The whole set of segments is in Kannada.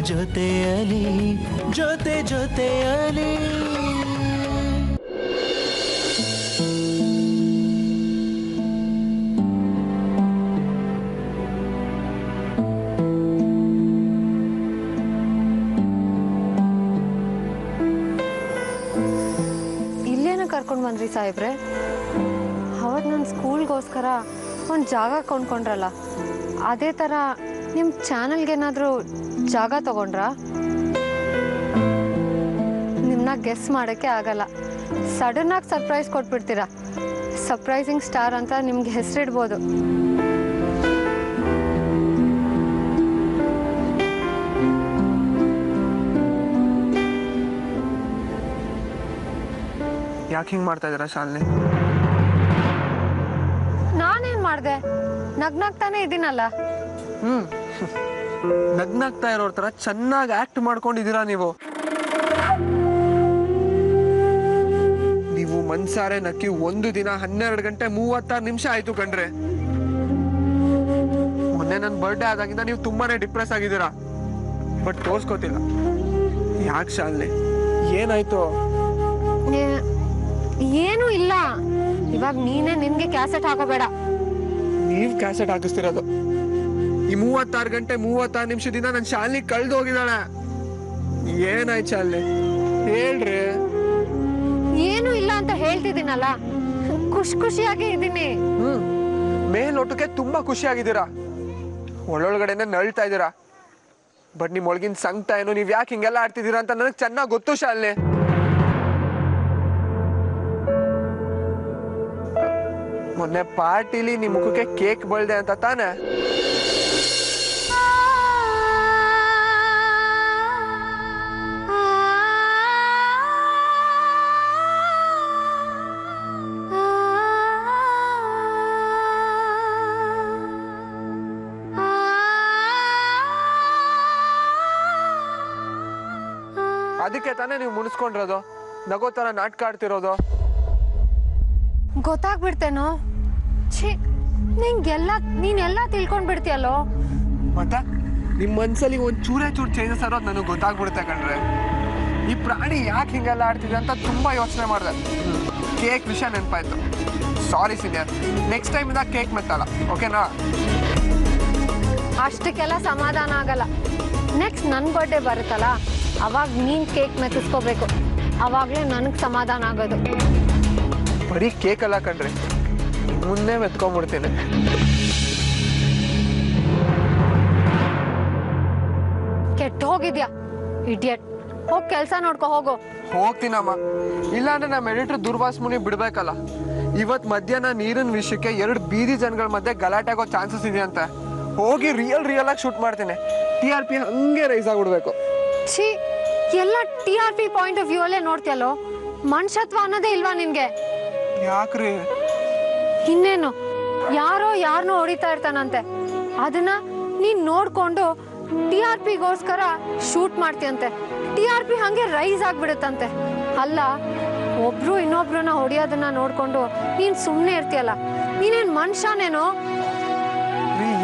ಜೊತೆಯಲಿ ಜೊತೆಯಲಿ ಇಲ್ಲೇನ ಕರ್ಕೊಂಡು ಬಂದ್ರಿ ಸಾಹೇಬ್ರೆ? ಅವತ್ತು ನನ್ನ ಸ್ಕೂಲ್ಗೋಸ್ಕರ ಒಂದು ಜಾಗ ಕೊಂಡ್ಕೊಂಡ್ರಲ್ಲ, ಅದೇ ಥರ ನಿಮ್ಮ ಚಾನಲ್ಗೇನಾದರೂ ಜಾಗ ತಗೊಂಡ್ರಾ? ನಿಮ್ಮನ್ನ ಗೆಸ್ ಮಾಡೋಕ್ಕೆ ಆಗಲ್ಲ, ಸಡನ್ನಾಗಿ ಸರ್ಪ್ರೈಸ್ ಕೊಟ್ಬಿಡ್ತೀರಾ. ಸರ್ಪ್ರೈಸಿಂಗ್ ಸ್ಟಾರ್ ಅಂತ ನಿಮ್ಗೆ ಹೆಸರಿಡ್ಬೋದು. ಯಾಕೆ ಹಿಂಗೆ ಮಾಡ್ತಾ ಇದ್ದೀರಾ ಶಾಲಿನಿ? ನಾನೇನು ಮಾಡಿದೆ? ನಗ್ನಾಗ್ತಾನೆ ಇದ್ದೀನಲ್ಲ. ನಗ್ನಾಗ್ತಾ ಇರೋರ ಥರ ಚೆನ್ನಾಗಿ ಆಕ್ಟ್ ಮಾಡ್ಕೊಂಡಿದ್ದೀರಾ ನೀವು. ನೀವು ಮನ್ಸಾರೆ ನಕ್ಕಿ ಒಂದು ದಿನ 12 ಗಂಟೆ 36 ನಿಮಿಷ ಆಯ್ತು ಕಣ್ರೆ. ಮೊನ್ನೆ ನನ್ನ ಬರ್ಡೇ ಆದಾಗಿಂದ ನೀವು ತುಂಬಾನೇ ಡಿಪ್ರೆಸ್ ಆಗಿದ್ದೀರಾ, ಬಟ್ ತೋರ್ಸ್ಕೋತಿಲ್ಲ. ಯಾಕೆ ಶಾಲಿನಿ, ಏನಾಯ್ತು? ಏನೂ ಇಲ್ಲ. ಇವಾಗ ನೀನೇ ನಿನ್ಗೆ ಕ್ಯಾಸೆಟ್ ಹಾಕೋಬೇಡ. ನೀವ್ ಕ್ಯಾಸೆಟ್ ಹಾಕಿಸ್ತಿರೋದು. ಈ 36 ಗಂಟೆ 36 ನಿಮಿಷದಿಂದ ನನ್ನ ಶಾಲಿನಿ ಕಳ್ದು ಹೋಗಿದ್ದಾಳೆ. ಏನಾಯ್ತು ಶಾಲಿನಿ, ಹೇಳ್ರಿ. ಏನು ಇಲ್ಲ ಅಂತ ಹೇಳ್ತಿದ್ದೀನಲ್ಲ, ಖುಷಿಯಾಗಿ ಇದ್ದೀನಿ. ಮೇಲೋಟಕ್ಕೆ ತುಂಬಾ ಖುಷಿಯಾಗಿದ್ದೀರಾ, ಒಳೊಳಗಡೆನೆ ನಳ್ತಾ ಇದ್ದೀರಾ. ಬಟ್ ನಿಮ್ ಒಳಗಿನ ಸಂಕಟ ಏನು, ನೀವ್ ಯಾಕೆ ಹಿಂಗೆಲ್ಲ ಆಡ್ತಿದ್ದೀರಾ ಅಂತ ನನಗೆ ಚೆನ್ನಾಗಿ ಗೊತ್ತು ಶಾಲಿನಿ. ಮೊನ್ನೆ ಪಾರ್ಟಿಲಿ ನಿಮ್ ಮುಖಕ್ಕೆ ಕೇಕ್ ಬಳ್ದೆ ಅಂತ ತಾನೆ? ಅದಕ್ಕೆ ತಾನೇ ನೀವು ಮುನಿಸ್ಕೊಂಡಿರೋದು, ನಗೋತರ ನಾಟಕ ಆಡ್ತಿರೋದು. ಗೊತ್ತಾಗ್ಬಿಡ್ತೇನೋ? ಛೀ, ನೀನೆಲ್ಲ ತಿಳ್ಕೊಂಡ್ ಬಿಡ್ತೀಯಲ್ಲೋ. ಮತ್ತೆ ನಿಮ್ ಮನ್ಸಲ್ಲಿ ಒಂದ್ ಚೂರೇ ಚೂರು ಚೇಂಜಸ್ ಆರೋದು ನನಗೆ ಗೊತ್ತಾಗ್ಬಿಡುತ್ತೆ ಕಣ್ರೆ. ಈ ಪ್ರಾಣಿ ಯಾಕೆ ಹಿಂಗೆಲ್ಲ ಆಡ್ತಿದೆ ಅಂತ ತುಂಬಾ ಯೋಚನೆ ಮಾಡಿದೆ. ಕೇಕ್ ವಿಷಯ ನೆನಪಾಯ್ತು. ಸಾರಿ ಸೀನಿಯರ್, ನೆಕ್ಸ್ಟ್ ಟೈಮ್ ಇಂದ ಕೇಕ್ ಮೆತ್ತಲ್ಲ, ಓಕೆನಾ? ಅಷ್ಟಕ್ಕೆಲ್ಲ ಸಮಾಧಾನ ಆಗಲ್ಲ. ನೆಕ್ಸ್ಟ್ ನನ್ನ ಬರ್ಡೇ ಬರುತ್ತಲ್ಲ, ಅವಾಗ ನೀನ್ ಕೇಕ್ ಮೆತ್ತಿಸ್ಕೋಬೇಕು. ಅವಾಗ್ಲೇ ನನಗೆ ಸಮಾಧಾನ ಆಗೋದು. ಬರೀ ಕೇಕ್ ಅಲ್ಲ ಕಣ್ರಿ, ಮುನ್ನೆ ಮೆತ್ಕೊಂಡ್ಬಿಡ್ತೀನಿ. ಕೆಟ್ಟ ಹೋಗಿದ್ಯಾ ಇಡಿಯಟ್. ಹೋಗಿ ಕೆಲಸ ನೋಡ್ಕೊ ಹೋಗು. ಹೋಗ್ತೀನಮ್ಮ, ಇಲ್ಲಾಂದ್ರೆ ನಮ್ಮ ಎಡಿಟರ್ ದುರ್ವಾಸ್ ಮುನಿ ಬಿಡ್ಬೇಕಲ್ಲ. ಇವತ್ ಮಧ್ಯಾಹ್ನ ನೀರಿನ ವಿಷಯಕ್ಕೆ 2 ಬೀದಿ ಜನಗಳ ಮಧ್ಯೆ ಗಲಾಟೆ ಆಗೋ ಚಾನ್ಸಸ್ ಇದೆಯಂತೆ. ಹೋಗಿ ರಿಯಲ್ ಆಗಿ ಶೂಟ್ ಮಾಡ್ತೀನಿ. TRP ಹಂಗೆ ರೈಸ್ ಆಗ್ಬಿಡ್ಬೇಕು. ಛೀ, ಎಲ್ಲ TRP ಪಾಯಿಂಟ್ ಆಫ್ ವ್ಯೂ ಅಲ್ಲೇ ನೋಡ್ತೀಯಲ್ಲೋ. ಮನುಷ್ಯತ್ವ ಅನ್ನೋದೇ ಇಲ್ವಾ ನಿನ್ಗೆ? ಯಾಕ್ರಿ? ಇನ್ನೇನು, ಯಾರನ್ನೋ ಹೊಡಿತಾ ಇರ್ತಾನಂತೆ, ಅದನ್ನ ನೀನ್ ನೋಡ್ಕೊಂಡು TRPಗೋಸ್ಕರ ಶೂಟ್ ಮಾಡ್ತೀಯಂತೆ. TRP ಹಂಗೆ ರೈಸ್ ಆಗ್ಬಿಡುತ್ತಂತೆ. ಅಲ್ಲ, ಒಬ್ರು ಇನ್ನೊಬ್ರನ್ನ ಹೊಡಿಯೋದನ್ನ ನೋಡ್ಕೊಂಡು ನೀನ್ ಸುಮ್ಮನೆ ಇರ್ತೀಯಲ್ಲ, ನೀನೇನ್ ಮನುಷ್ಯನೇನೋ?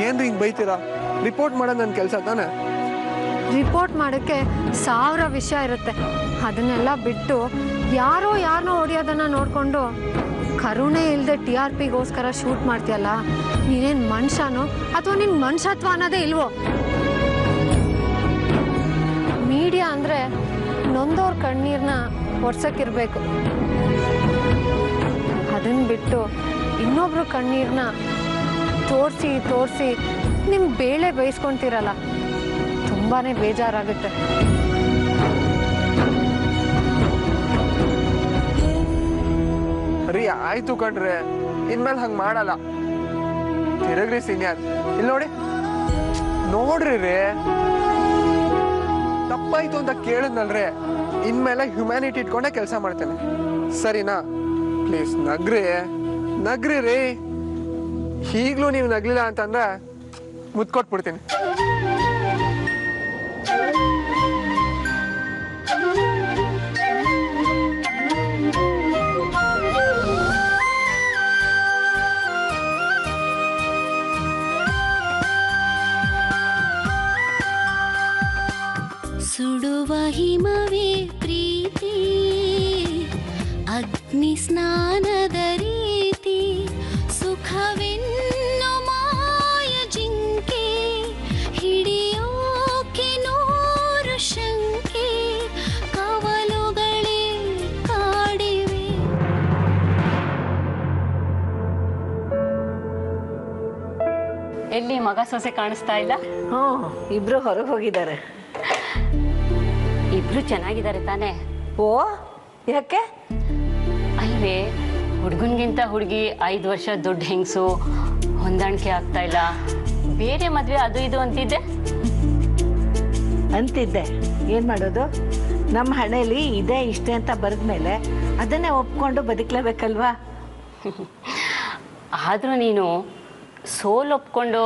ಏನ್ರಿ ಹಿಂಗ್ ಬೈತೀರಾ? ರಿಪೋರ್ಟ್ ಮಾಡೋದು ನನ್ನ ಕೆಲಸ ತಾನೆ. ರಿಪೋರ್ಟ್ ಮಾಡೋಕ್ಕೆ 1000 ವಿಷಯ ಇರುತ್ತೆ. ಅದನ್ನೆಲ್ಲ ಬಿಟ್ಟು ಯಾರನ್ನೋ ಹೊಡಿಯೋದನ್ನ ನೋಡ್ಕೊಂಡು ಕರುಣೆ ಇಲ್ಲದೆ TRPಗೋಸ್ಕರ ಶೂಟ್ ಮಾಡ್ತೀಯಲ್ಲ, ನೀನೇನು ಮನುಷ್ಯನೋ ಅಥವಾ ನಿನ್ನ ಮನುಷ್ಯತ್ವ ಅನ್ನೋದೇ ಇಲ್ವೋ? ಮೀಡಿಯಾ ಅಂದರೆ ನೊಂದೋರ್ ಕಣ್ಣೀರನ್ನ ಒರ್ಸಕ್ಕಿರ್ಬೇಕು. ಅದನ್ನು ಬಿಟ್ಟು ಇನ್ನೊಬ್ರು ಕಣ್ಣೀರನ್ನ ತೋರಿಸಿ ನಿಮ್ಮ ಬೇಳೆ ಬೇಯಿಸ್ಕೊತೀರಲ್ಲ, ತುಂಬಾ ಬೇಜಾರಾಗುತ್ತೆ. ರೀ ಆಯ್ತು ಕಣ್ರೆ, ಇನ್ಮೇಲೆ ಹಂಗೆ ಮಾಡಲ್ಲ. ತಿರುಗ್ರಿ ಸೀನಿಯರ್, ಇಲ್ಲಿ ನೋಡ್ರಿ ರೀ, ತಪ್ಪಾಯ್ತು ಅಂತ ಕೇಳಿದ್ನಲ್ರಿ, ಇನ್ಮೇಲೆ ಹ್ಯುಮ್ಯಾನಿಟಿ ಇಟ್ಕೊಂಡೆ ಕೆಲಸ ಮಾಡ್ತೇನೆ, ಸರಿನಾ? ಪ್ಲೀಸ್ ನಗ್ರಿ ರೀ. ಈಗಲೂ ನೀವು ನಗ್ಲಿಲ್ಲ ಅಂತಂದ್ರೆ ಮುತ್ಕೊಟ್ಬಿಡ್ತೀನಿ. ಮಹಿಮವೇ ಪ್ರೀತಿ ಅಗ್ನಿ ಸ್ನಾನದ ರೀತಿ ಸುಖವೆನ್ನು ಮಾಯ ಜಿಂಕೆ ಹಿಡಿಯೋಕೆ ನೂರು ಶಂಕೆ ಕವಲುಗಳೇ ಕಾಡಿವೆ. ಎಲ್ಲಿ ಮಗ ಸೊಸೆ ಕಾಣಿಸ್ತಾ ಇಲ್ಲ? ಇಬ್ರು ಹೊರಗೆ ಹೋಗಿದ್ದಾರೆ. ಇಬ್ರು ಚೆನ್ನಾಗಿದ್ದಾರೆ ತಾನೇ? ಓ ಯಾಕೆ? ಅಲ್ವೇ, ಹುಡುಗನ್ಗಿಂತ ಹುಡುಗಿ 5 ವರ್ಷ ದೊಡ್ಡ ಹೆಂಗಸು, ಹೊಂದಾಣಿಕೆ ಆಗ್ತಾ ಇಲ್ಲ, ಬೇರೆ ಮದ್ವೆ ಅದು ಇದು ಅಂತಿದ್ದೆ. ಅಂತಿದ್ದೆ, ಏನ್ ಮಾಡೋದು? ನಮ್ಮ ಹಣೆಯಲ್ಲಿ ಇದೇ ಇಷ್ಟೇ ಅಂತ ಬರೆದ್ಮೇಲೆ ಅದನ್ನೇ ಒಪ್ಕೊಂಡು ಬದುಕಲೇಬೇಕಲ್ವಾ? ಆದ್ರೂ ನೀನು ಸೋಲ್ ಒಪ್ಕೊಂಡು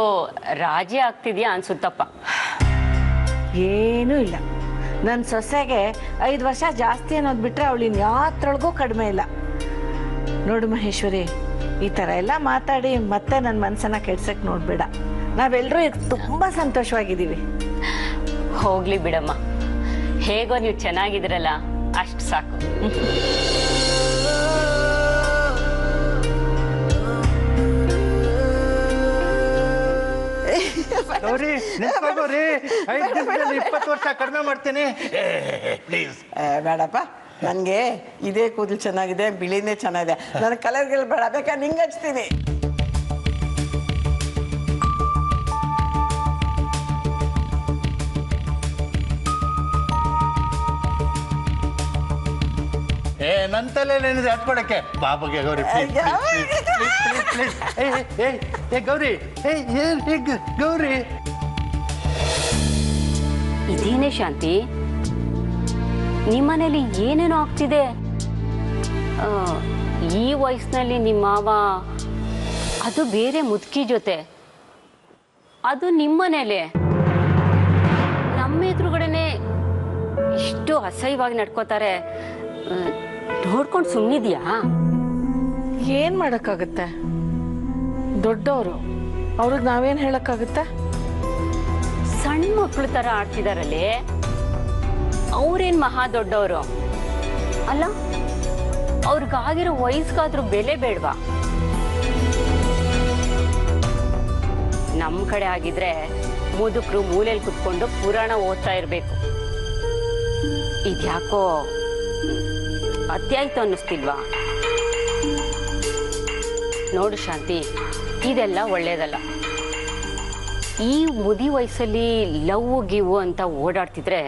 ರಾಜಿ ಆಗ್ತಿದ್ಯಾ ಅನ್ಸುತ್ತಪ್ಪ. ಏನೂ ಇಲ್ಲ, ನನ್ನ ಸೊಸೆಗೆ 5 ವರ್ಷ ಜಾಸ್ತಿ ಅನ್ನೋದು ಬಿಟ್ಟರೆ ಅವಳು ಇನ್ಯಾತ್ರೊಳಗೂ ಕಡಿಮೆ ಇಲ್ಲ. ನೋಡು ಮಹೇಶ್ವರಿ, ಈ ಥರ ಎಲ್ಲ ಮಾತಾಡಿ ಮತ್ತೆ ನನ್ನ ಮನಸ್ಸನ್ನು ಕೆಡ್ಸಕ್ಕೆ ನೋಡಬೇಡ. ನಾವೆಲ್ಲರೂ ಈಗ ತುಂಬ ಸಂತೋಷವಾಗಿದ್ದೀವಿ. ಹೋಗ್ಲಿ ಬಿಡಮ್ಮ, ಹೇಗೋ ನೀವು ಚೆನ್ನಾಗಿದ್ರಲ್ಲ ಅಷ್ಟು ಸಾಕು. ಗೌರಿ ನಿಂತ್ಕೋರಿ, 5 ದಿವಸದಲ್ಲಿ 20 ವರ್ಷ ಕಡಿಮೆ ಮಾಡ್ತೀನಿ ಪ್ಲೀಸ್. ಬೇಡಪ್ಪ, ನನಗೆ ಇದೇ ಕೂದಲು ಚೆನ್ನಾಗಿದೆ, ಬಿಳಿನೇ ಚೆನ್ನಾಗಿದೆ, ನನ್ನ ಕಲರ್ಗಳು ಬೇಡ, ಬೇಕಾ ನಿಂಗೆ ಹಚ್ತೀನಿ. ನನ್ನ ತಲೆಯಲ್ಲೇನಿದೆ ಹಚ್ಕೊಡಕ್ಕೆ ಬಾಬುಗೆ ಗೌರಿ ಪ್ಲೀಸ್. ಏ ಗೌರಿ, ಏನ್ ಹೀಗೆ ಗೌರಿ? ಇದೇನೇ ಶಾಂತಿ, ನಿಮ್ಮನೇಲಿ ಏನೇನೋ ಆಗ್ತಿದೆ. ಈ ವಯಸ್ಸಿನಲ್ಲಿ ನಿಮ್ಮ ಮಾವ, ಅದು ಬೇರೆ ಮುದುಕಿ ಜೊತೆ, ಅದು ನಿಮ್ಮನೇಲೆ ನಮ್ಮ ಎದುರುಗಡೆನೆ ಇಷ್ಟು ಅಸಹ್ಯವಾಗಿ ನಡ್ಕೋತಾರೆ. ನೋಡ್ಕೊಂಡು ಸುಮ್ಮನಿದ್ಯಾ? ಏನು ಮಾಡೋಕ್ಕಾಗುತ್ತೆ? ದೊಡ್ಡವರು, ಅವ್ರಿಗೆ ನಾವೇನು ಹೇಳೋಕ್ಕಾಗುತ್ತೆ? ಸಣ್ಣ ಮಕ್ಕಳು ಥರ ಆಡ್ತಿದಾರಲ್ಲಿ, ಅವ್ರೇನು ಮಹಾ ದೊಡ್ಡವರು ಅಲ್ಲ? ಅವ್ರಿಗಾಗಿರೋ ವಯಸ್ಸಿಗಾದ್ರೂ ಬೆಲೆ ಬೇಡವಾ? ನಮ್ಮ ಕಡೆ ಆಗಿದ್ರೆ ಮುದುಕರು ಮೂಲೆಯಲ್ಲಿ ಕುತ್ಕೊಂಡು ಪುರಾಣ ಓದ್ತಾ ಇರಬೇಕು. ಇದ್ಯಾಕೋ ಅತ್ಯಾಯ್ತು ಅನ್ನಿಸ್ತಿಲ್ವಾ? ನೋಡು ಶಾಂತಿ, ಇದೆಲ್ಲ ಒಳ್ಳೇದಲ್ಲ. ಈ ಮುದಿ ವಯಸ್ಸಲ್ಲಿ ಲವ್ ಗಿವ್ ಅಂತ ಓಡಾಡ್ತಿದ್ರೆ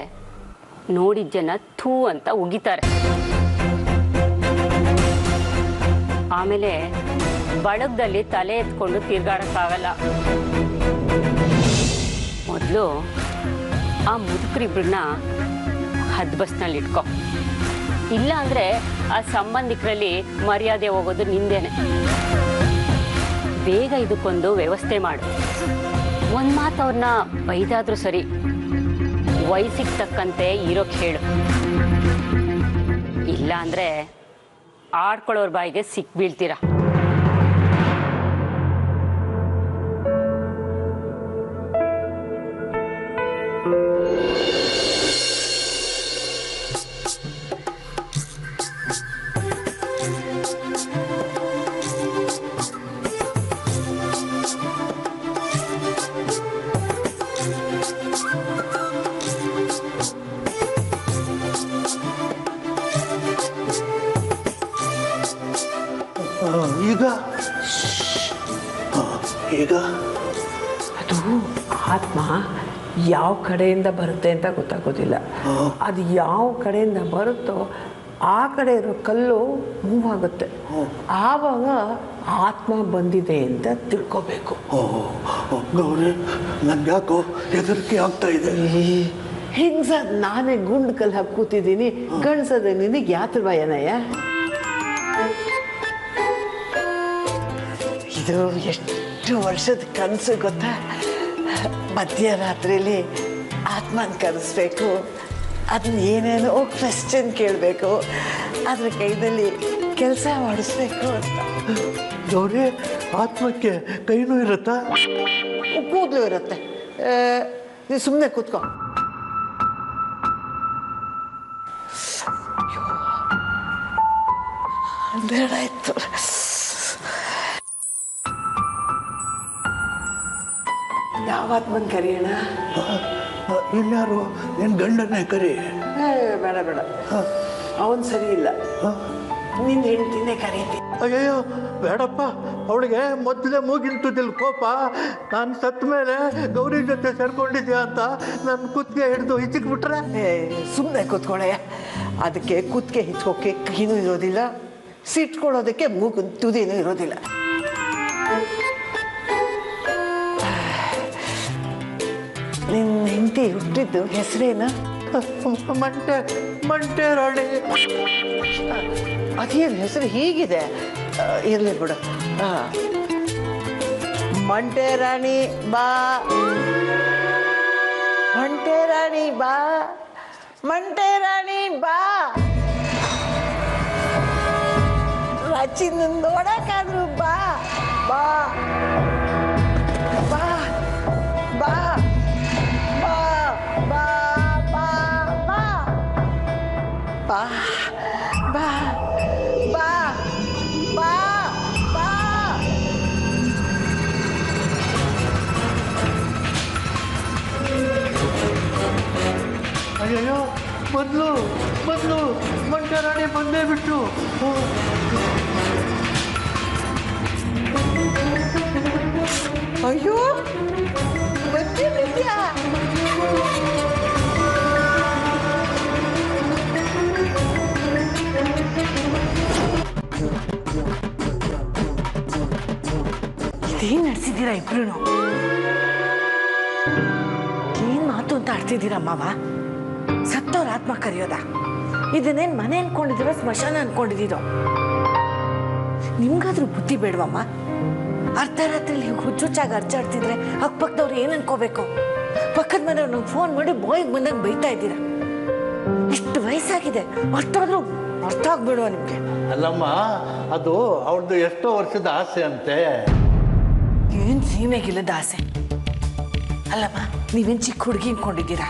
ನೋಡಿದ ಜನ ಥೂ ಅಂತ ಉಗಿತಾರೆ. ಆಮೇಲೆ ಬಡಗದಲ್ಲಿ ತಲೆ ಎತ್ಕೊಂಡು ತಿರ್ಗಾಡಕ್ಕಾಗಲ್ಲ. ಮೊದಲು ಆ ಮುದುಕರಿಬ್ರನ್ನ ಹದ್ಬಸ್ನಲ್ಲಿ ಇಟ್ಕೊ, ಇಲ್ಲ ಅಂದ್ರೆ ಆ ಸಂಬಂಧಿಕರಲ್ಲಿ ಮರ್ಯಾದೆ ಹೋಗೋದು ನಿಂದೇನೆ. ಬೇಗ ಇದಕ್ಕೊಂದು ವ್ಯವಸ್ಥೆ ಮಾಡು. ಒಂದ್ ಮಾತು ಅವ್ರನ್ನ ಬೈದಾದ್ರೂ ಸರಿ, ವಯಸ್ಸಿಗೆ ತಕ್ಕಂತೆ ಇರೋಕ್ ಹೇಳು. ಇಲ್ಲ ಅಂದ್ರೆ ಆಡ್ಕೊಳ್ಳೋರ್ ಬಾಯಿಗೆ ಸಿಕ್ ಬೀಳ್ತೀರಾ. ಈಗ ಅದು ಆತ್ಮ ಯಾವ ಕಡೆಯಿಂದ ಬರುತ್ತೆ ಅಂತ ಗೊತ್ತಾಗೋದಿಲ್ಲ. ಅದು ಯಾವ ಕಡೆಯಿಂದ ಬರುತ್ತೋ ಆ ಕಡೆ ಇರೋ ಕಲ್ಲು ಮೂವ್ ಆಗುತ್ತೆ. ಆವಾಗ ಆತ್ಮ ಬಂದಿದೆ ಅಂತ ತಿಳ್ಕೋಬೇಕು. ಗೌರಿ, ನನ್ಗೆ ಯಾಕೋ ಹೆದರಿಕೆ ಆಗ್ತಾ ಇದೆ. ಹಿಂಗ್ಸ ನಾನೇ ಗುಂಡು ಕಲ್ಲು ಹಾಕಿ ಕೂತಿದ್ದೀನಿ, ಗಣಸದ ನಿನಗೆ ಯಾತ್ರ ಭಯನಯ್ಯ? ಇದು ಎಷ್ಟು ವರ್ಷದ ಕನಸು ಗೊತ್ತಾ? ಮಧ್ಯರಾತ್ರಿಲಿ ಆತ್ಮನ ಕರೆಸ್ಬೇಕು, ಅದನ್ನ ಏನೇನೋ ಕ್ವೆಶ್ಚನ್ ಕೇಳಬೇಕು, ಅದ್ರ ಕೈದಲ್ಲಿ ಕೆಲಸ ಮಾಡಿಸ್ಬೇಕು ಅಂತ. ಗೌರಿ, ಆತ್ಮಕ್ಕೆ ಕೈನೂ ಇರುತ್ತಾ? ಕೂದಲು ಇರುತ್ತೆ. ನೀವು ಸುಮ್ಮನೆ ಕೂತ್ಕೊ. ಬೇಡಾಯ್ತು. ಯಾವತ್ತು ಬಂದು ಕರಿಯೋಣ? ಇನ್ಯಾರು ನಿನ್ನ ಗಂಡನ್ನೇ ಕರಿ. ಬೇಡ ಬೇಡ, ಅವನು ಸರಿ ಇಲ್ಲ. ನಿನ್ನ ಹೆಂಡ್ತಿನೇ ಕರೀತಿ. ಅಯ್ಯಯ್ಯೋ ಬೇಡಪ್ಪ, ಅವಳಿಗೆ ಮೊದಲೇ ಮೂಗಿಲ್ತದಿಲ್ಲ ಕೋಪ. ನಾನು ಸತ್ತ ಮೇಲೆ ಗೌರಿ ಜೊತೆ ಸೇರ್ಕೊಂಡಿದ್ಯಾ ಅಂತ ನನ್ನ ಕುತ್ತಿಗೆ ಹಿಡಿದು ಹಿಚ್ಚಿಕ್ಬಿಟ್ರೆ. ಸುಮ್ಮನೆ ಕೂತ್ಕೊಳ್ಳೆ. ಅದಕ್ಕೆ ಕುತ್ತಿಗೆ ಹಿಚ್ಕೋಕೆ ಕೈನೂ ಇರೋದಿಲ್ಲ, ಸಿಟ್ಕೊಳ್ಳೋದಕ್ಕೆ ಮೂಗು ತುದಿನೂ ಇರೋದಿಲ್ಲ. ನಿನ್ನ ಹೆಂಡತಿ ಹುಟ್ಟಿದ್ದು ಹೆಸರೇನು? ಮಂಟೆ ರಾಣಿ. ಅದೇನು ಹೆಸರು ಹೀಗಿದೆ? ಇರಲಿ ಬಿಡು. ಮಂಟೆ ರಾಣಿ ಬಾ, ಮಂಟೆ ರಾಣಿ ಬಾ, ಮಂಟೆ ರಾಣಿ ಬಾ. ರಚಿನ ನೋಡಕ್ಕಾದ್ರು ಬಾ ಬಾ ಬಾ ಬಾ ಬಾ ಬಾ ಬಾ ಬಾ ಬಾ ಬಾ ಬಾ ಬಾ ಬಾ. ಅಯ್ಯಯ್ಯೋ ಮೊದಲು ಮಂಟೆ ರಾಣಿ ಬಂದೇ ಬಿಟ್ಟು. ಅಯ್ಯೋ ಬಂದಿದ್ಯಾ? ಇದೇನ್ ನಡೆಸಿದ್ದೀರಾ ಇಬ್ರು? ಏನ್ ಮಾತು ಅಂತ ಆಡ್ತಿದ್ದೀರಾ ಮಾವ? ಸತ್ತವ್ರ ಆತ್ಮ ಕರೆಯೋದ? ಇದನ್ನೇನ್ ಮನೆ ಅನ್ಕೊಂಡಿದ್ದೀರೋ ಸ್ಮಶಾನ ಅನ್ಕೊಂಡಿದ್ದೀರೋ? ನಿಮ್ಗಾದ್ರೂ ಬುದ್ಧಿ ಬೇಡವಮ್ಮ? ಅರ್ಧರಾತ್ರಿಲಿ ಹುಚ್ಚುಚ್ಚಾಗಿ ಅರ್ಚಾಡ್ತಿದ್ರೆ ಅಕ್ಕಪಕ್ಕದವ್ರು ಏನ್ ಅನ್ಕೋಬೇಕು? ಪಕ್ಕದ ಮನೆಯವ್ರು ನಂಗೆ ಫೋನ್ ಮಾಡಿ ಬಾಯಿಗೆ ಬಂದಾಗ ಬೈತಾ ಇದ್ದೀರಾ. ಇಷ್ಟು ವಯಸ್ಸಾಗಿದೆ, ಅಷ್ಟಾದ್ರೂ ಅರ್ಥ ಆಗ್ಬೇಡುವ ನಿಮ್ಗೆ? ಅಲ್ಲಮ್ಮ, ಅದು ಅವ್ರದ್ದು ಎಷ್ಟೋ ವರ್ಷದ ಆಸೆ ಅಂತೆ. ಏನ್ ಸೀಮೆಗಿಲ್ಲದ ಆಸೆ ಅಲ್ಲಮ್ಮ? ನೀವೇನ್ ಚಿಕ್ಕ ಹುಡುಗಿ ಅನ್ಕೊಂಡಿದ್ದೀರಾ?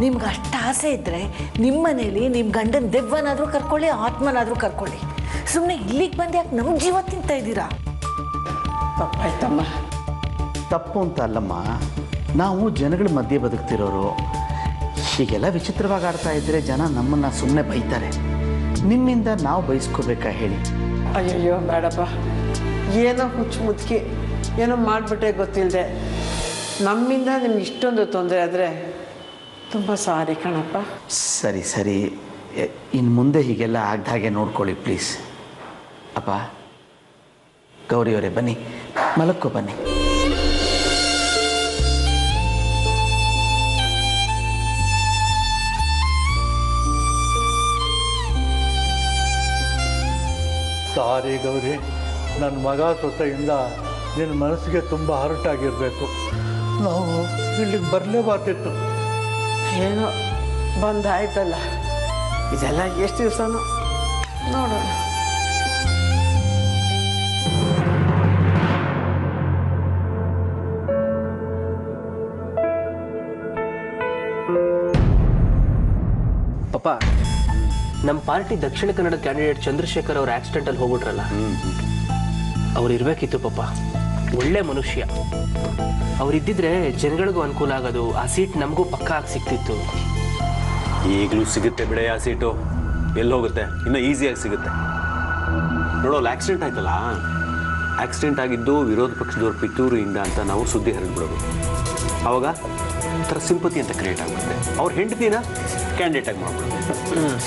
ನಿಮ್ಗೆ ಅಷ್ಟು ಆಸೆ ಇದ್ರೆ ನಿಮ್ಮ ಮನೇಲಿ ನಿಮ್ಮ ಗಂಡನ ದೆವ್ವನಾದ್ರೂ ಕರ್ಕೊಳ್ಳಿ, ಆತ್ಮನಾದ್ರೂ ಕರ್ಕೊಳ್ಳಿ. ಸುಮ್ಮನೆ ಇಲ್ಲಿಗೆ ಬಂದು ಯಾಕೆ ನಮ್ಮ ಜೀವ ತಿಂತ ಇದ್ದೀರಾ? ತಪ್ಪಾಯ್ತಮ್ಮ. ತಪ್ಪು ಅಂತ ಅಲ್ಲಮ್ಮ, ನಾವು ಜನಗಳ ಮಧ್ಯೆ ಬದುಕ್ತಿರೋರು. ಹೀಗೆಲ್ಲ ವಿಚಿತ್ರವಾಗಿ ಆಡ್ತಾ ಇದ್ದರೆ ಜನ ನಮ್ಮನ್ನು ಸುಮ್ಮನೆ ಬೈತಾರೆ. ನಿಮ್ಮಿಂದ ನಾವು ಬಯಸ್ಕೋಬೇಕಾ ಹೇಳಿ? ಅಯ್ಯಯ್ಯೋ ಬೇಡಪ್ಪ, ಏನೋ ಹುಚ್ಚು ಮುದುಕಿ ಏನೋ ಮಾಡಿಬಿಟ್ಟೆ ಗೊತ್ತಿಲ್ಲದೆ ನಮ್ಮಿಂದ ನಿಮ್ಗೆ ಇಷ್ಟೊಂದು ತೊಂದರೆ ಆದರೆ ತುಂಬ ಸಾರಿ ಕಣಪ್ಪ. ಸರಿ, ಇನ್ನು ಮುಂದೆ ಹೀಗೆಲ್ಲ ಆಗದ ಹಾಗೆ ನೋಡ್ಕೊಳ್ಳಿ ಪ್ಲೀಸ್. ಅಪ್ಪ, ಗೌರಿಯವರೇ ಬನ್ನಿ, ಮಲಕ್ಕೋ ಬನ್ನಿ. ಸಾರಿ ಗೌರಿ, ನನ್ನ ಮಗ ಸೊಸೆಯಿಂದ ನಿನ್ನ ಮನಸ್ಸಿಗೆ ತುಂಬ ಹರಟಾಗಿರಬೇಕು. ನಾವು ಇಲ್ಲಿಗೆ ಬರಲೇಬಾರ್ದಿತ್ತು. ಏನೋ ಬಂದಾಯ್ತಲ್ಲ, ಇದೆಲ್ಲ ಎಷ್ಟು ದಿವಸನೋ ನೋಡೋಣ. ಪಾಪ, ನಮ್ಮ ಪಾರ್ಟಿ ದಕ್ಷಿಣ ಕನ್ನಡ ಕ್ಯಾಂಡಿಡೇಟ್ ಚಂದ್ರಶೇಖರ್ ಅವ್ರ ಆಕ್ಸಿಡೆಂಟಲ್ಲಿ ಹೋಗ್ಬಿಟ್ರಲ್ಲ, ಅವ್ರು ಇರಬೇಕಿತ್ತು ಪಾಪ. ಒಳ್ಳೆ ಮನುಷ್ಯ. ಅವರಿದ್ದಿದ್ರೆ ಜನಗಳಿಗೂ ಅನುಕೂಲ ಆಗೋದು, ಆ ಸೀಟ್ ನಮಗೂ ಪಕ್ಕ ಆಗಿ ಸಿಗ್ತಿತ್ತು. ಈಗಲೂ ಸಿಗುತ್ತೆ ಬಿಡೆ ಆ ಸೀಟು. ಎಲ್ಲಿ ಹೋಗುತ್ತೆ? ಇನ್ನೂ ಈಸಿಯಾಗಿ ಸಿಗುತ್ತೆ. ನೋಡೋ, ಆಕ್ಸಿಡೆಂಟ್ ಆಯ್ತಲ್ಲ, ಆಕ್ಸಿಡೆಂಟ್ ಆಗಿದ್ದು ವಿರೋಧ ಪಕ್ಷದವ್ರ ಪಿತೂರಿಯಿಂದ ಅಂತ ನಾವು ಸುದ್ದಿ ಹರಿದ್ಬಿಡೋದು. ಆವಾಗ ಒಂಥರ ಸಿಂಪತಿ ಅಂತ ಕ್ರಿಯೇಟ್ ಆಗುತ್ತೆ. ಅವ್ರ ಹೆಂಡತಿನ ಕ್ಯಾಂಡಿಡೇಟ್ ಆಗಿ ಮಾಡ್ಬಿಡೋದು.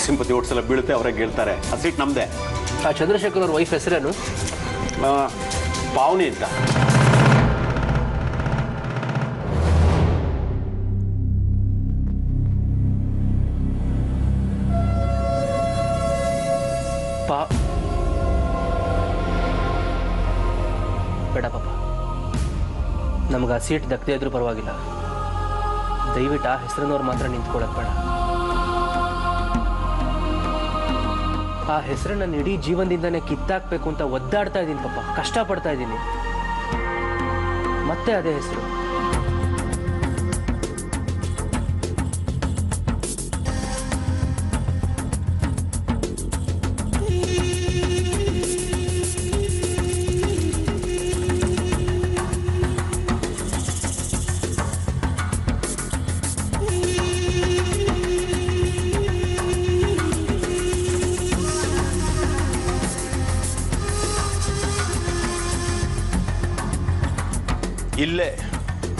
ಸಿಂಪತಿ ಓಟ್ಸಲ ಬೀಳುತ್ತೆ, ಅವ್ರಿಗೆ ಗೆಲ್ತಾರೆ. ಆ ಸೀಟ್ ನಮ್ಮದೇ. ಆ ಚಂದ್ರಶೇಖರ್ ಅವ್ರ ವೈಫ್ ಹೆಸರೇನು? ಪಾವನಿ ಅಂತ. ಬೇಡ ಪಾಪ, ನಮ್ಗೆ ಆ ಸೀಟ್ ದಕ್ಕದೇ ಇದ್ರೂ ಪರವಾಗಿಲ್ಲ. ದಯವಿಟ್ಟು ಆ ಹೆಸರಿನವ್ರು ಮಾತ್ರ ನಿಂತ್ಕೊಳ್ಳೋದು ಬೇಡ. ಆ ಹೆಸರನ್ನ ನಾನು ಇಡೀ ಜೀವನದಿಂದನೇ ಕಿತ್ತಾಕ್ಬೇಕು ಅಂತ ಒದ್ದಾಡ್ತಾ ಇದ್ದೀನಿ ಪಾಪ, ಕಷ್ಟಪಡ್ತಾ ಇದ್ದೀನಿ. ಮತ್ತೆ ಅದೇ ಹೆಸರು.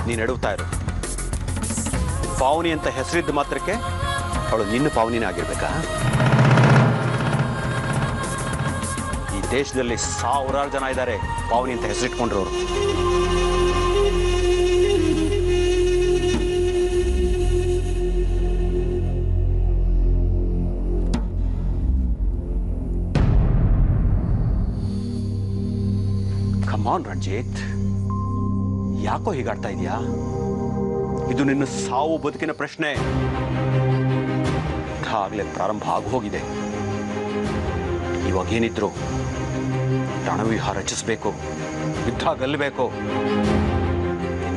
ನೀನು ಎಡುತ್ತಾ ಇರು. ಪಾವನಿ ಅಂತ ಹೆಸರಿದ್ದ ಮಾತ್ರಕ್ಕೆ ಅವಳು ನಿನ್ನ ಪಾವನಿನೇ ಆಗಿರ್ಬೇಕಾ? ಈ ದೇಶದಲ್ಲಿ ಸಾವಿರಾರು ಜನ ಇದ್ದಾರೆ ಪಾವನಿ ಅಂತ ಹೆಸರಿಟ್ಕೊಂಡ್ರವರು. ಕಮಾನ್ ರಂಜಿತ್, ಯಾಕೋ ಹೀಗಾಡ್ತಾ ಇದೆಯಾ? ಇದು ನಿನ್ನ ಸಾವು ಬದುಕಿನ ಪ್ರಶ್ನೆ. ಆಗಲೇ ಪ್ರಾರಂಭ ಆಗೋಗಿದೆ. ಇವಾಗೇನಿದ್ರು ರಣವಿಹಾರ ರಚಿಸಬೇಕು, ಯುದ್ಧ ಗೆಲ್ಲಬೇಕು.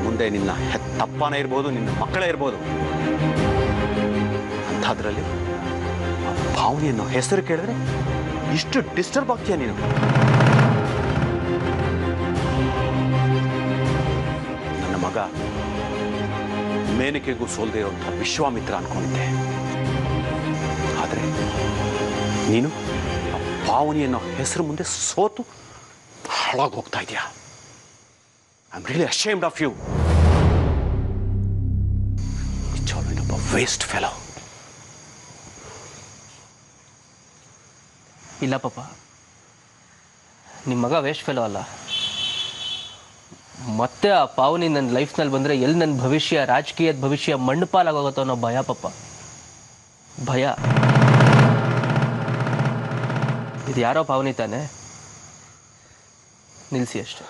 ಮುಂದೆ ನಿನ್ನ ಹೆತ್ತಪ್ಪನೇ ಇರ್ಬೋದು, ನಿನ್ನ ಮಕ್ಕಳೇ ಇರ್ಬೋದು. ಅಂಥದ್ರಲ್ಲಿ ಭಾವನೆ ಅನ್ನೋ ಹೆಸರು ಕೇಳಿದ್ರೆ ಇಷ್ಟು ಡಿಸ್ಟರ್ಬ್ ಆಗ್ತೀಯ ನೀನು? ನನ್ನ ಮಗ ಮೇನಕೆಗೂ ಸೋಲ್ದೇ ಇರುವಂಥ ವಿಶ್ವಾಮಿತ್ರ ಅನ್ಕೊಂಡಿದ್ದೆ. ಆದರೆ ನೀನು ಪಾವನಿ ಅನ್ನೋ ಹೆಸರು ಮುಂದೆ ಸೋತು ಹಾಳಾಗಿ ಹೋಗ್ತಾ ಇದೆಯಾ? I am really ashamed of you. It's all ಒಬ್ಬ ವೇಸ್ಟ್ ಫೆಲೋ. ಇಲ್ಲ ಪಾಪ, ನಿಮ್ಮ ಮಗ ವೇಸ್ಟ್ ಫೆಲೋ ಅಲ್ಲ. ಮತ್ತೆ ಆ ಪಾವನಿ ನನ್ನ ಲೈಫ್ನಲ್ಲಿ ಬಂದರೆ ಎಲ್ಲಿ ನನ್ನ ಭವಿಷ್ಯ, ರಾಜಕೀಯದ ಭವಿಷ್ಯ ಮಣ್ಣು ಪಾಲಾಗೋಗುತ್ತೋ ಅನ್ನೋ ಭಯ ಪಾಪ, ಭಯ. ಇದು ಯಾರೋ ಪಾವನಿ ತಾನೆ, ನಿಲ್ಲಿಸಿ ಅಷ್ಟೆ.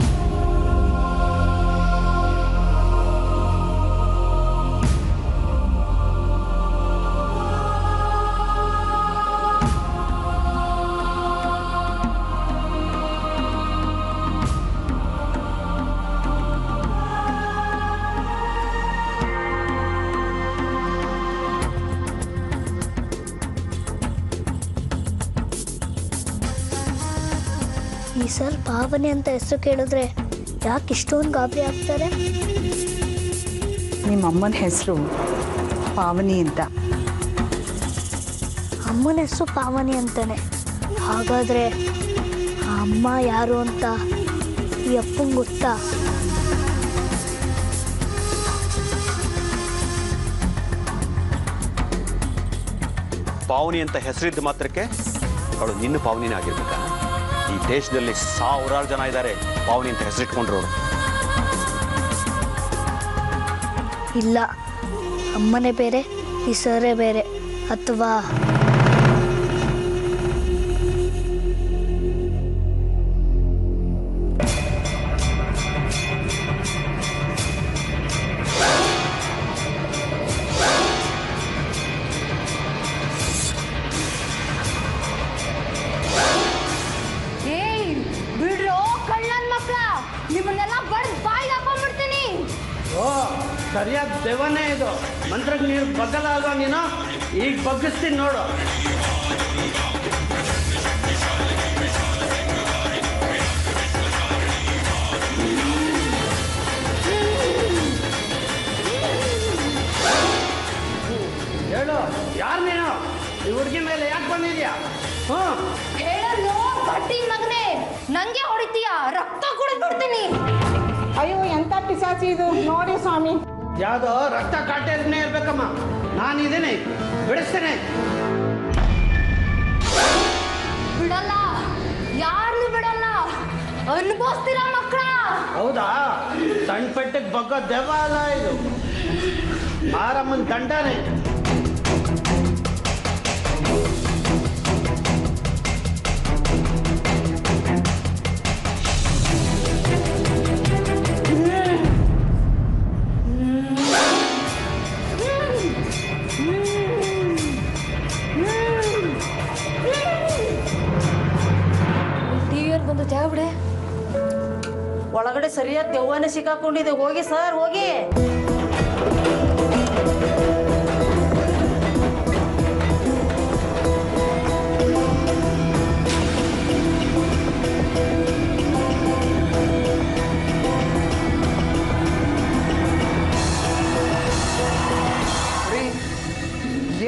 ಈ ಸರ್ ಪಾವನಿ ಅಂತ ಹೆಸರು ಕೇಳಿದ್ರೆ ಯಾಕೆ ಇಷ್ಟೊಂದು ಗಾಬರಿ ಆಗ್ತಾರೆ? ನಿಮ್ಮ ಅಮ್ಮನ ಹೆಸರು ಪಾವನಿ ಅಂತ. ಅಮ್ಮನ ಹೆಸರು ಪಾವನಿ ಅಂತಾನೆ. ಹಾಗಾದ್ರೆ ಆ ಅಮ್ಮ ಯಾರು ಅಂತ ಈ ಅಪ್ಪಂಗೆ ಗೊತ್ತಾ? ಪಾವನಿ ಅಂತ ಹೆಸರಿದ್ದ ಮಾತ್ರಕ್ಕೆ ಅವಳು ನಿನ್ನ ಪಾವನಿನೇ ಆಗಿರ್ಬೇಕಾ? ಈ ದೇಶದಲ್ಲಿ ಸಾವಿರಾರು ಜನ ಇದ್ದಾರೆ ಪಾವನಿ ಅಂತ ಹೆಸರಿಟ್ಕೊಂಡ್ರವರು. ಇಲ್ಲ, ಅಮ್ಮನೇ ಬೇರೆ, ಈ ಸರೇ ಬೇರೆ. ಅಥವಾ ಸರಿಯಾದ ದೆವನೇ ಇದು. ಮಂತ್ರಕ್ಕೆ ನೀರು ಬಗ್ಗಲಾಗೋ ನೀನು, ಈಗ ಬಗ್ಗಿಸ್ತೀನಿ ನೋಡು. ಹೇಳು, ಯಾರು ನೀನು? ಈ ಹುಡುಗಿ ಮೇಲೆ ಯಾಕೆ ಬಂದಿದ್ಯಾ? ಹೇಳಲು ಬಡ್ಡಿ ಮಗನೇ, ನಂಗೆ ಹೊಡಿತೀಯ? ರಕ್ತ ಕುಡಿದ್ಬಿಡ್ತೀನಿ. ಅಯ್ಯೋ, ಎಂತ ಪಿಸಾಚಿ ಇದು ನೋಡಿ ಸ್ವಾಮಿ. ಯಾವುದೋ ರಕ್ತ ಕಾಟೇನೇ ಇರ್ಬೇಕಮ್ಮ. ನಾನಿದ್ದೀನಿ, ಬಿಡಿಸ್ತೇನೆ. ಬಿಡಲ್ಲ, ಯಾರನ್ನು ಬಿಡಲ್ಲ. ಅನುಭವಿಸ್ತೀರ ಮಕ್ಕಳ. ಹೌದಾ? ಸಣ್ಣ ಪೆಟ್ಟಿಗೆ ಬಗ್ಗೋ ದೆವ್ವ ಅಲ್ಲ ಇದು, ಮಾರಮ್ಮನ ದಂಡನೆ. ಒಳಗಡೆ ಸರಿಯಾದ ದೆವ್ವನೇ ಸಿಕ್ಕಾಕೊಂಡಿದೆ. ಹೋಗಿ ಸರ್, ಹೋಗಿ.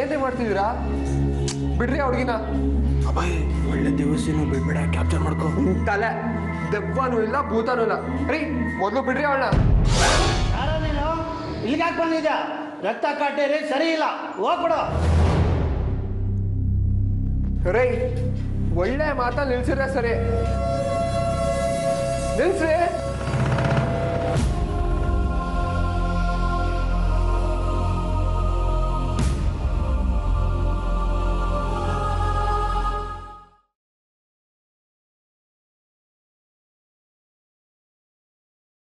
ಏನ್ರಿ ಮಾಡ್ತಿದ್ದೀರಾ? ಬಿಡ್ರಿ ಹುಡುಗಿನ. ಅಬ್ಬಾಯ್, ಒಳ್ಳೆ ದಿವಸನು ಬಿಡ್ಬೇಡ, ಕ್ಯಾಪ್ಚರ್ ಮಾಡ್ಕೊ. ತಲೆ ದೆವ್ವನೂ ಇಲ್ಲ, ಭೂತನೂ ಇಲ್ಲ. ರೀ, ಮೊದಲು ಬಿಡ್ರಿ ಅವಳನ್ನ. ಯಾರ ನೀನು? ಇಲ್ಲಿಗೆ ಯಾಕೆ ಬಂದಿದ್ಯಾ? ರಕ್ತ ಕಾಟೇರಿ ಸರಿ ಇಲ್ಲ, ಹೋಗ್ಬಿಡು. ರೈ ಒಳ್ಳೆ ಮಾತಲ್ಲಿ ನಿಲ್ಸಿದ್ರೆ ಸರಿ. ನಿಲ್ಸ್ರಿ.